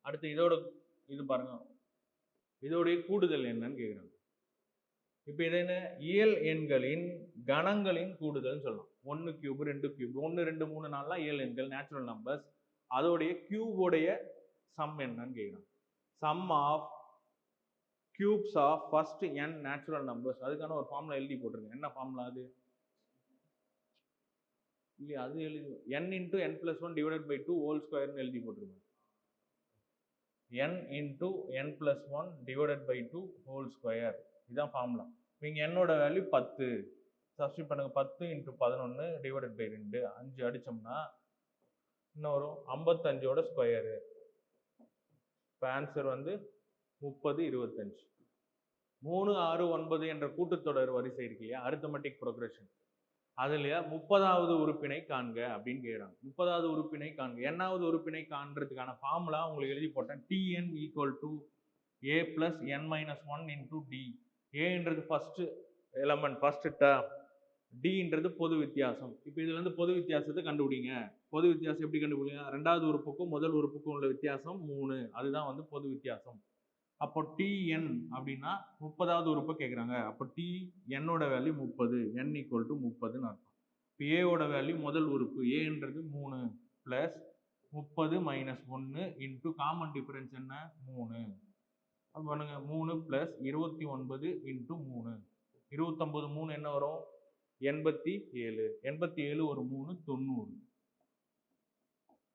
அடுத்து இதோட இது பாருங்க, இதோடைய கூடுதல் என்னன்னு கேக்குறாங்க. இப்ப இது என்ன, இயல் எண்களின் கணங்களின் கூடுதல் சொல்லலாம். 1 கியூப் 2 கியூப் 1 2 3 4 இயல் எண்கள் நேச்சுரல் நம்பர்ஸ், அதோடைய கியூபோடைய சம் என்னன்னு கேக்குறாங்க. Sum of cubes of first n natural numbers, அதுக்கான ஒரு ஃபார்முலா எழுதி போட்டுருங்க. என்ன ஃபார்முலா அது? இல்லையா, அது எழுதி n into n plus 1 divided by 2 whole square ன்னு எழுதி போட்டுருங்க. n into n plus 1 divided by 2 whole square, இதுதான் ஃபார்முலா. நீங்க n ஓட வேல்யூ 10 சப்ஸ்டிட் பண்ணுங்க. 10 into 11 divided by 2, 5 அடிச்சோம்னா இன்னும் வரும் 55 ஓட ஸ்கொயர். இப்போ ஆன்சர் வந்து 30 25. 3 6 9 என்ற கூட்டுத்தொடர் வரிசை இருக்கு இல்லையா, அரித்மெட்டிக் ப்ரோக்ரஷன், அதுல 30வது உறுப்பினை காண்க அப்படின்னு கேக்குறாங்க. 30வது உறுப்பினை காண்க. என்னாவது உறுப்பினை காண்றதுக்கான ஃபார்முலா உங்களுக்கு எழுதி போட்டேன். Tn equal to a plus n minus 1 into d. ஏன்றது ஃபர்ஸ்ட் எலமெண்ட், ஃபர்ஸ்ட் டேர்ம். டின்றது பொது வித்தியாசம். இப்போ இதுல இருந்து பொது வித்தியாசத்தை கண்டுபிடிங்க. பொது வித்தியாசம் எப்படி கண்டுபிடிங்க? ரெண்டாவது உறுப்புக்கும் முதல் உறுப்புக்கும் உள்ள வித்தியாசம் 3, அதுதான் வந்து பொது வித்தியாசம். அப்போ Tn அப்படின்னா 30வது உறுப்பை கேட்குறாங்க. அப்போ Tn ஓட வேல்யூ 30, n ஈக்குவல் டு 30ன்னு அர்த்தம். இப்போ ஏவோட வேல்யூ முதல் உறுப்பு ஏன்றது 3 plus 30 minus 1 into common difference என்ன 3. அப்போ பண்ணுங்க 3 பிளஸ் 29 இன்ட்டு 3, 29 3 என்ன வரும் 87. 87 ஒரு 3 90.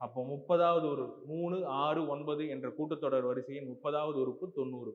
அப்போ 30வது ஒரு 3 6 9 என்ற கூட்டுத்தொடர் வரிசையின் 30வது உறுப்பு 90.